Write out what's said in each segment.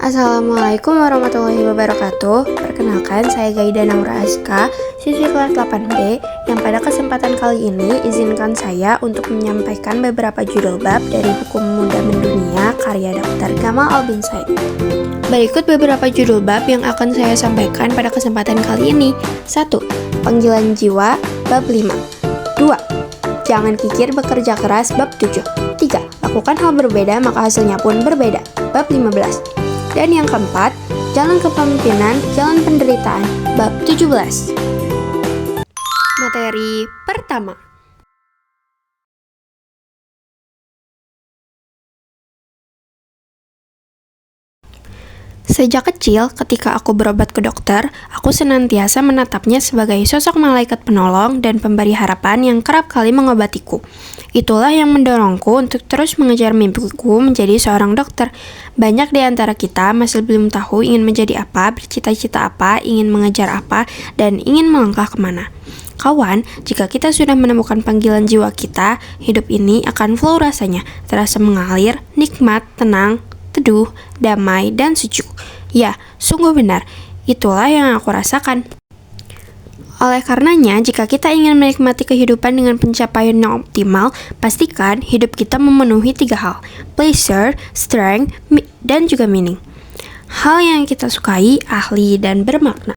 Assalamualaikum warahmatullahi wabarakatuh. Perkenalkan, saya Gaida Naura Aska, siswi kelas 8B, yang pada kesempatan kali ini izinkan saya untuk menyampaikan beberapa judul bab dari buku Muda Mendunia karya Dr. Gamal Albin Said. Berikut beberapa judul bab yang akan saya sampaikan pada kesempatan kali ini. 1. Panggilan jiwa, bab 5. 2. Jangan kikir bekerja keras, bab 7. 3. Lakukan hal berbeda maka hasilnya pun berbeda, bab 15. Dan yang keempat, jalan kepemimpinan, jalan penderitaan, bab 17. Materi pertama. Sejak kecil, ketika aku berobat ke dokter, aku senantiasa menatapnya sebagai sosok malaikat penolong dan pemberi harapan yang kerap kali mengobatiku. Itulah yang mendorongku untuk terus mengejar mimpiku menjadi seorang dokter. Banyak di antara kita masih belum tahu ingin menjadi apa, bercita-cita apa, ingin mengejar apa, dan ingin melangkah kemana. Kawan, jika kita sudah menemukan panggilan jiwa kita, hidup ini akan flow rasanya, terasa mengalir, nikmat, tenang, teduh, damai, dan sejuk. Ya, sungguh benar. Itulah yang aku rasakan. Oleh karenanya, jika kita ingin menikmati kehidupan dengan pencapaian yang optimal, pastikan hidup kita memenuhi 3 hal: pleasure, strength, dan juga meaning. Hal yang kita sukai, ahli, dan bermakna.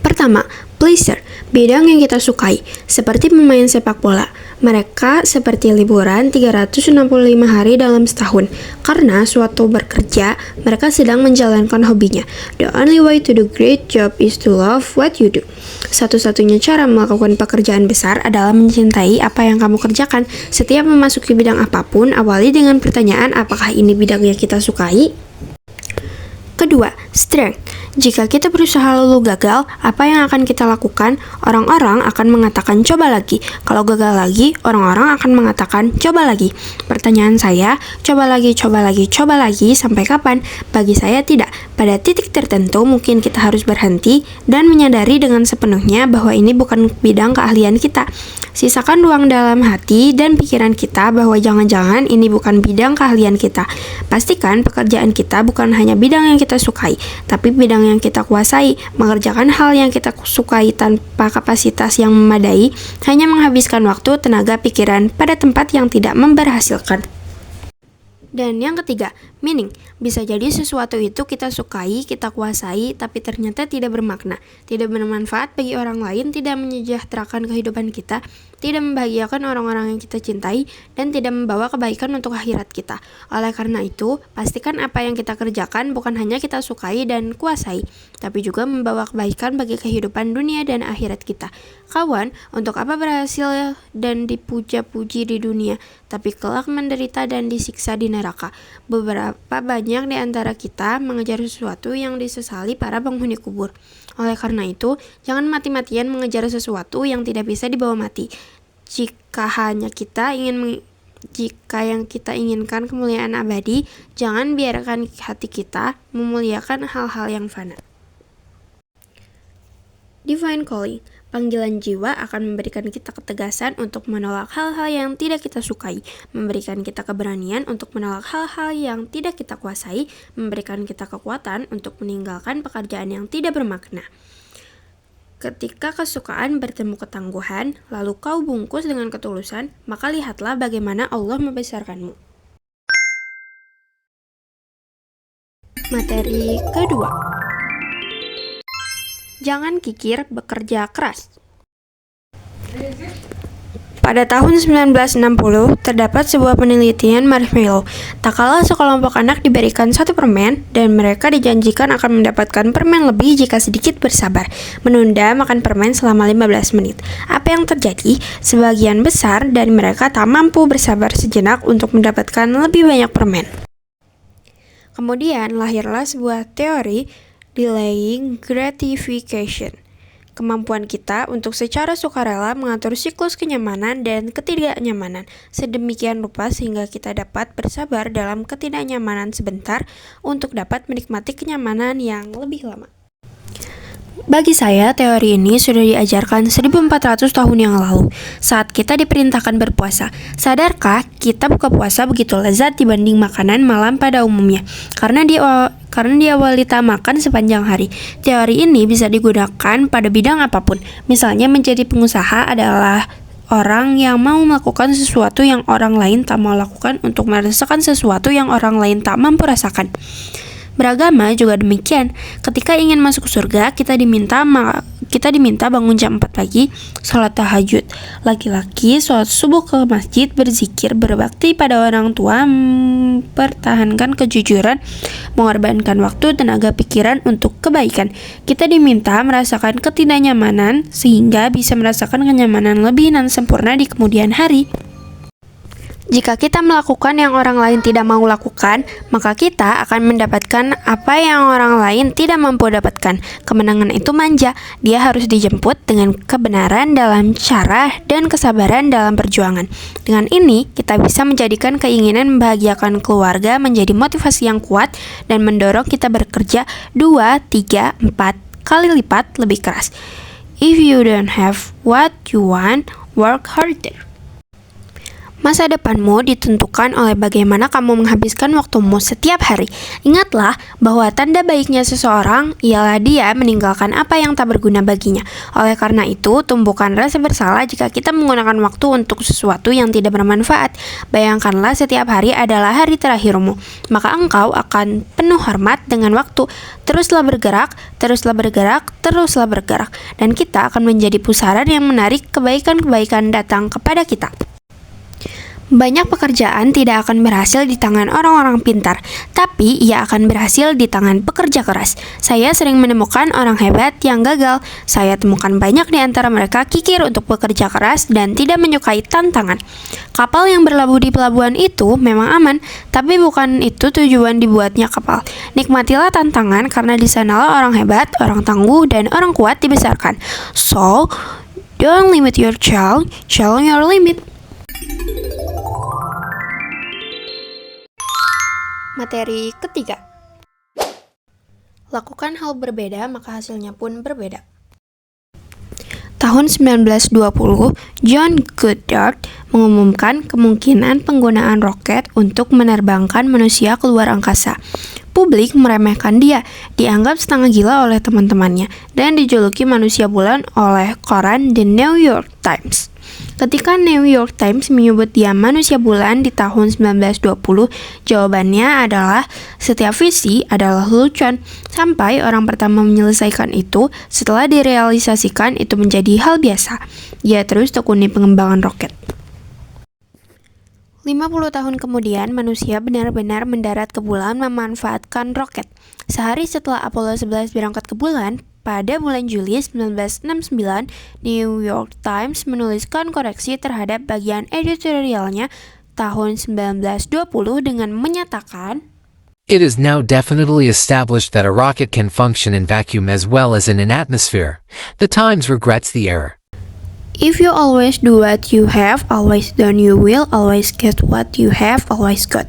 Pertama, pleasure, bidang yang kita sukai, seperti pemain sepak bola. Mereka seperti liburan 365 hari dalam setahun. Karena suatu bekerja, mereka sedang menjalankan hobinya. The only way to do great job is to love what you do. Satu-satunya cara melakukan pekerjaan besar adalah mencintai apa yang kamu kerjakan. Setiap memasuki bidang apapun, awali dengan pertanyaan apakah ini bidang yang kita sukai? Kedua, strength. Jika kita berusaha lalu gagal, apa yang akan kita lakukan? Orang-orang akan mengatakan coba lagi. Kalau gagal lagi, orang-orang akan mengatakan coba lagi. Pertanyaan saya, coba lagi, sampai kapan? Bagi saya tidak. Pada titik tertentu mungkin kita harus berhenti dan menyadari dengan sepenuhnya bahwa ini bukan bidang keahlian kita. Sisakan ruang dalam hati dan pikiran kita bahwa jangan-jangan ini bukan bidang keahlian kita. Pastikan pekerjaan kita bukan hanya bidang yang kita sukai, tapi bidang yang kita kuasai. Mengerjakan hal yang kita sukai tanpa kapasitas yang memadai hanya menghabiskan waktu, tenaga, pikiran pada tempat yang tidak memberhasilkan. Dan yang ketiga, meaning. Bisa jadi sesuatu itu kita sukai, kita kuasai, tapi ternyata tidak bermakna, tidak bermanfaat bagi orang lain, tidak menyejahterakan kehidupan kita, tidak membahagiakan orang-orang yang kita cintai, dan tidak membawa kebaikan untuk akhirat kita. Oleh karena itu, pastikan apa yang kita kerjakan bukan hanya kita sukai dan kuasai, tapi juga membawa kebaikan bagi kehidupan dunia dan akhirat kita. Kawan, untuk apa berhasil dan dipuja-puji di dunia, tapi kelak menderita dan disiksa di neraka? Beberapa banyak di antara kita mengejar sesuatu yang disesali para penghuni kubur. Oleh karena itu, jangan mati-matian mengejar sesuatu yang tidak bisa dibawa mati. Jika yang kita inginkan kemuliaan abadi, jangan biarkan hati kita memuliakan hal-hal yang fana. Divine Calling. Panggilan jiwa akan memberikan kita ketegasan untuk menolak hal-hal yang tidak kita sukai, memberikan kita keberanian untuk menolak hal-hal yang tidak kita kuasai, memberikan kita kekuatan untuk meninggalkan pekerjaan yang tidak bermakna. Ketika kesukaan bertemu ketangguhan, lalu kau bungkus dengan ketulusan, maka lihatlah bagaimana Allah membesarkanmu. Materi kedua. Jangan kikir bekerja keras. Pada tahun 1960, terdapat sebuah penelitian marshmallow. Tak kalah sekelompok anak diberikan 1 permen, dan mereka dijanjikan akan mendapatkan permen lebih jika sedikit bersabar, menunda makan permen selama 15 menit. Apa yang terjadi? Sebagian besar dari mereka tak mampu bersabar sejenak untuk mendapatkan lebih banyak permen. Kemudian lahirlah sebuah teori delaying gratification. Kemampuan kita untuk secara sukarela mengatur siklus kenyamanan dan ketidaknyamanan sedemikian rupa sehingga kita dapat bersabar dalam ketidaknyamanan sebentar untuk dapat menikmati kenyamanan yang lebih lama. Bagi saya, teori ini sudah diajarkan 1400 tahun yang lalu, saat kita diperintahkan berpuasa. Sadarkah kita buka puasa begitu lezat dibanding makanan malam pada umumnya? Karena diawali makan sepanjang hari. Teori ini bisa digunakan pada bidang apapun. Misalnya menjadi pengusaha adalah orang yang mau melakukan sesuatu yang orang lain tak mau lakukan untuk merasakan sesuatu yang orang lain tak mampu rasakan. Beragama juga demikian. Ketika ingin masuk surga, kita diminta bangun jam 4 pagi, sholat tahajud. Laki-laki sholat subuh ke masjid, berzikir, berbakti pada orang tua, mempertahankan kejujuran, mengorbankan waktu, tenaga, pikiran untuk kebaikan. Kita diminta merasakan ketidaknyamanan sehingga bisa merasakan kenyamanan lebih dan sempurna di kemudian hari. Jika kita melakukan yang orang lain tidak mau lakukan, maka kita akan mendapatkan apa yang orang lain tidak mampu dapatkan. Kemenangan itu manja, dia harus dijemput dengan kebenaran dalam cara dan kesabaran dalam perjuangan. Dengan ini, kita bisa menjadikan keinginan membahagiakan keluarga menjadi motivasi yang kuat dan mendorong kita bekerja 2, 3, 4 kali lipat lebih keras. If you don't have what you want, work harder. Masa depanmu ditentukan oleh bagaimana kamu menghabiskan waktumu setiap hari. Ingatlah bahwa tanda baiknya seseorang ialah dia meninggalkan apa yang tak berguna baginya. Oleh karena itu, tumbuhkan rasa bersalah jika kita menggunakan waktu untuk sesuatu yang tidak bermanfaat. Bayangkanlah setiap hari adalah hari terakhirmu. Maka engkau akan penuh hormat dengan waktu. Teruslah bergerak, teruslah bergerak, teruslah bergerak. Dan kita akan menjadi pusaran yang menarik kebaikan-kebaikan datang kepada kita. Banyak pekerjaan tidak akan berhasil di tangan orang-orang pintar, tapi ia akan berhasil di tangan pekerja keras. Saya sering menemukan orang hebat yang gagal. Saya temukan banyak di antara mereka kikir untuk bekerja keras dan tidak menyukai tantangan. Kapal yang berlabuh di pelabuhan itu memang aman, tapi bukan itu tujuan dibuatnya kapal. Nikmatilah tantangan karena di sanalah orang hebat, orang tangguh, dan orang kuat dibesarkan. So, don't limit your challenge your limit. Materi ketiga. Lakukan hal berbeda, maka hasilnya pun berbeda. Tahun 1920, John Goddard mengumumkan kemungkinan penggunaan roket untuk menerbangkan manusia keluar angkasa. Publik meremehkan dia, dianggap setengah gila oleh teman-temannya, dan dijuluki manusia bulan oleh koran The New York Times. Ketika New York Times menyebut dia manusia bulan di tahun 1920, jawabannya adalah setiap visi adalah lelucon. Sampai orang pertama menyelesaikan itu, setelah direalisasikan itu menjadi hal biasa. Dia terus tekuni pengembangan roket. 50 tahun kemudian, manusia benar-benar mendarat ke bulan memanfaatkan roket. Sehari setelah Apollo 11 berangkat ke bulan, pada bulan Juli 1969, New York Times menuliskan koreksi terhadap bagian editorialnya tahun 1920 dengan menyatakan, "It is now definitely established that a rocket can function in vacuum as well as in an atmosphere. The Times regrets the error. If you always do what you have always done, you will always get what you have always got."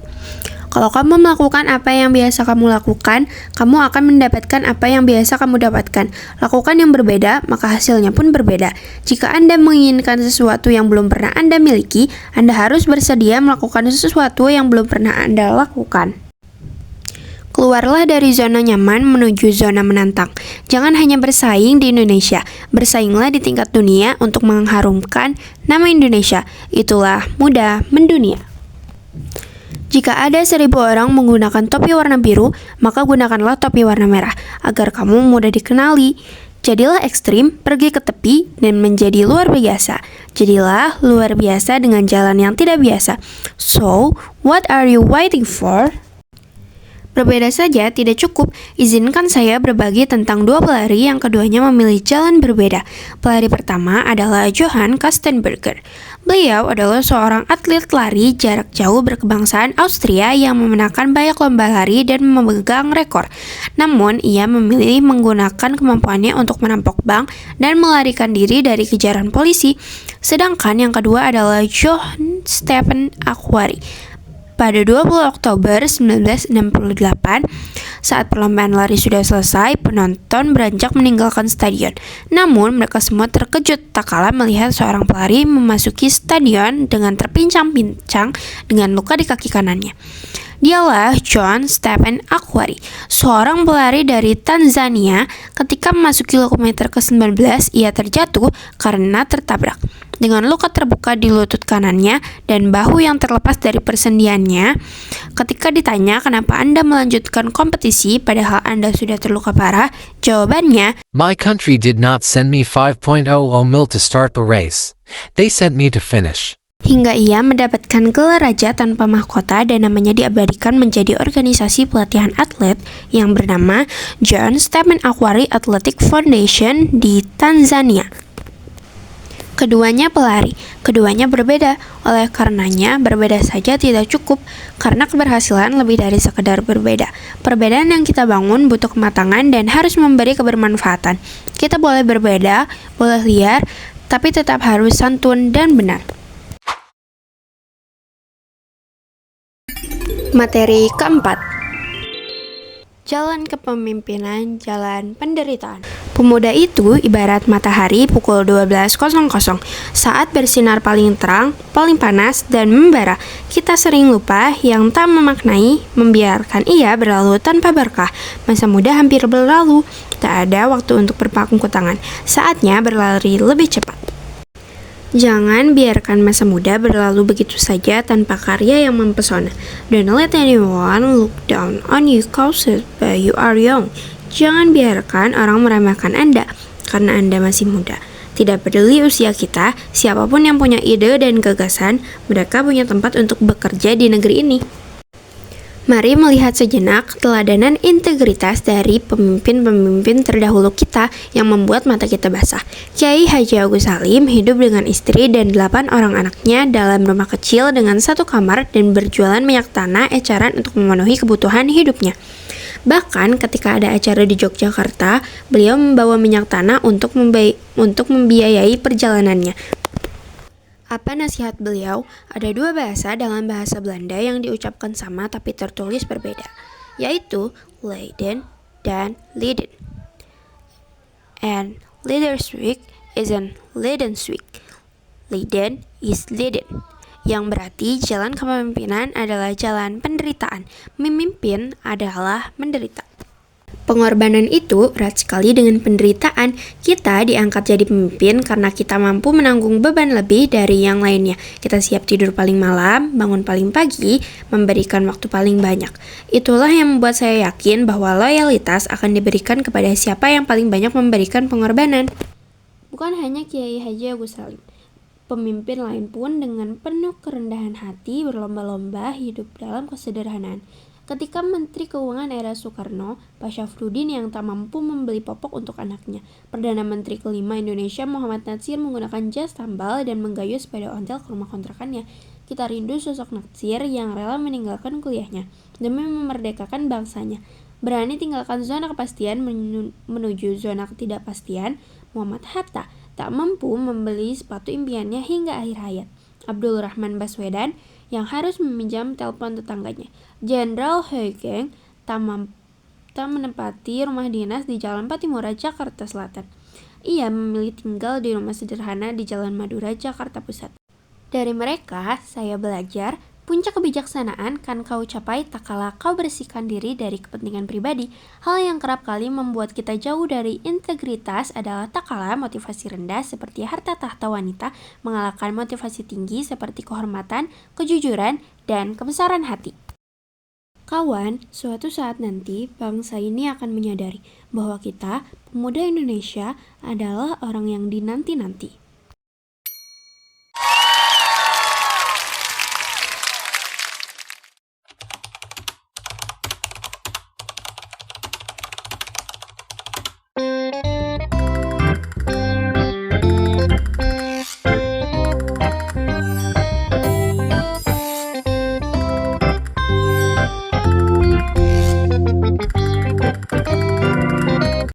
Kalau kamu melakukan apa yang biasa kamu lakukan, kamu akan mendapatkan apa yang biasa kamu dapatkan. Lakukan yang berbeda, maka hasilnya pun berbeda. Jika Anda menginginkan sesuatu yang belum pernah Anda miliki, Anda harus bersedia melakukan sesuatu yang belum pernah Anda lakukan. Keluarlah dari zona nyaman menuju zona menantang. Jangan hanya bersaing di Indonesia, bersainglah di tingkat dunia untuk mengharumkan nama Indonesia. Itulah muda mendunia. Jika ada 1000 orang menggunakan topi warna biru, maka gunakanlah topi warna merah, agar kamu mudah dikenali. Jadilah ekstrim, pergi ke tepi, dan menjadi luar biasa. Jadilah luar biasa dengan jalan yang tidak biasa. So, what are you waiting for? Berbeda saja tidak cukup, izinkan saya berbagi tentang dua pelari yang keduanya memilih jalan berbeda. Pelari pertama adalah Johann Kastenberger. Beliau adalah seorang atlet lari jarak jauh berkebangsaan Austria yang memenangkan banyak lomba lari dan memegang rekor. Namun, ia memilih menggunakan kemampuannya untuk merampok bank dan melarikan diri dari kejaran polisi. Sedangkan yang kedua adalah Johann Stephen Aquari. Pada 20 Oktober 1968, Saat perlombaan lari sudah selesai, penonton beranjak meninggalkan stadion. Namun, mereka semua terkejut tak kala melihat seorang pelari memasuki stadion dengan terpincang-pincang dengan luka di kaki kanannya. Dialah John Stephen Akhwari, seorang pelari dari Tanzania. Ketika memasuki kilometer ke-19, ia terjatuh karena tertabrak. Dengan luka terbuka di lutut kanannya dan bahu yang terlepas dari persendiannya. Ketika ditanya kenapa Anda melanjutkan kompetisi padahal Anda sudah terluka parah, jawabannya, My country did not send me 5.00 mil to start the race. They sent me to finish. hingga ia mendapatkan gelar raja tanpa mahkota dan namanya diabadikan menjadi organisasi pelatihan atlet yang bernama John Stephen Akhwari Athletic Foundation di Tanzania. Keduanya pelari, keduanya berbeda, oleh karenanya berbeda saja tidak cukup, karena keberhasilan lebih dari sekedar berbeda. Perbedaan yang kita bangun butuh kematangan dan harus memberi kebermanfaatan. Kita boleh berbeda, boleh liar, tapi tetap harus santun dan benar. Materi keempat, jalan kepemimpinan, jalan penderitaan. Pemuda itu ibarat matahari pukul 12.00. Saat bersinar paling terang, paling panas, dan membara, kita sering lupa yang tak memaknai, membiarkan ia berlalu tanpa berkah. Masa muda hampir berlalu, tak ada waktu untuk berpangku tangan. Saatnya berlari lebih cepat. Jangan biarkan masa muda berlalu begitu saja tanpa karya yang mempesona. Don't let anyone look down on you caused by you are young. Jangan biarkan orang meremehkan Anda karena Anda masih muda. Tidak peduli usia kita, siapapun yang punya ide dan gagasan, mereka punya tempat untuk bekerja di negeri ini. Mari melihat sejenak keteladanan integritas dari pemimpin-pemimpin terdahulu kita yang membuat mata kita basah. Kiai Haji Agus Salim hidup dengan istri dan 8 orang anaknya dalam rumah kecil dengan 1 kamar dan berjualan minyak tanah eceran untuk memenuhi kebutuhan hidupnya. Bahkan ketika ada acara di Yogyakarta, beliau membawa minyak tanah untuk membiayai perjalanannya. Apa nasihat beliau? Ada 2 bahasa dalam bahasa Belanda yang diucapkan sama tapi tertulis berbeda, yaitu Leiden dan Liden. And leadership isn't Leidensweg. Leiden is Leiden. Yang berarti jalan kepemimpinan adalah jalan penderitaan. Memimpin adalah menderita. Pengorbanan itu erat sekali dengan penderitaan. Kita diangkat jadi pemimpin karena kita mampu menanggung beban lebih dari yang lainnya. Kita siap tidur paling malam, bangun paling pagi, memberikan waktu paling banyak. Itulah yang membuat saya yakin bahwa loyalitas akan diberikan kepada siapa yang paling banyak memberikan pengorbanan. Bukan hanya Kiai Haji Agus Salim. Pemimpin lain pun dengan penuh kerendahan hati berlomba-lomba hidup dalam kesederhanaan. Ketika Menteri Keuangan era Soekarno, Pak Syafruddin yang tak mampu membeli popok untuk anaknya, Perdana Menteri kelima Indonesia Muhammad Natsir menggunakan jas tambal dan menggayuh sepeda ontel ke rumah kontrakannya. Kita rindu sosok Natsir yang rela meninggalkan kuliahnya demi memerdekakan bangsanya. Berani tinggalkan zona kepastian menuju zona ketidakpastian. Muhammad Hatta tak mampu membeli sepatu impiannya hingga akhir hayat. Abdul Rahman Baswedan yang harus meminjam telepon tetangganya. Jenderal Huygens tak menempati rumah dinas di Jalan Patimura, Jakarta Selatan. Ia memilih tinggal di rumah sederhana di Jalan Madura, Jakarta Pusat. Dari mereka, saya belajar, puncak kebijaksanaan kan kau capai tak kala kau bersihkan diri dari kepentingan pribadi. Hal yang kerap kali membuat kita jauh dari integritas adalah tak kala motivasi rendah seperti harta tahta wanita mengalahkan motivasi tinggi seperti kehormatan, kejujuran, dan kebesaran hati. Kawan, suatu saat nanti bangsa ini akan menyadari bahwa kita, pemuda Indonesia, adalah orang yang dinanti-nanti.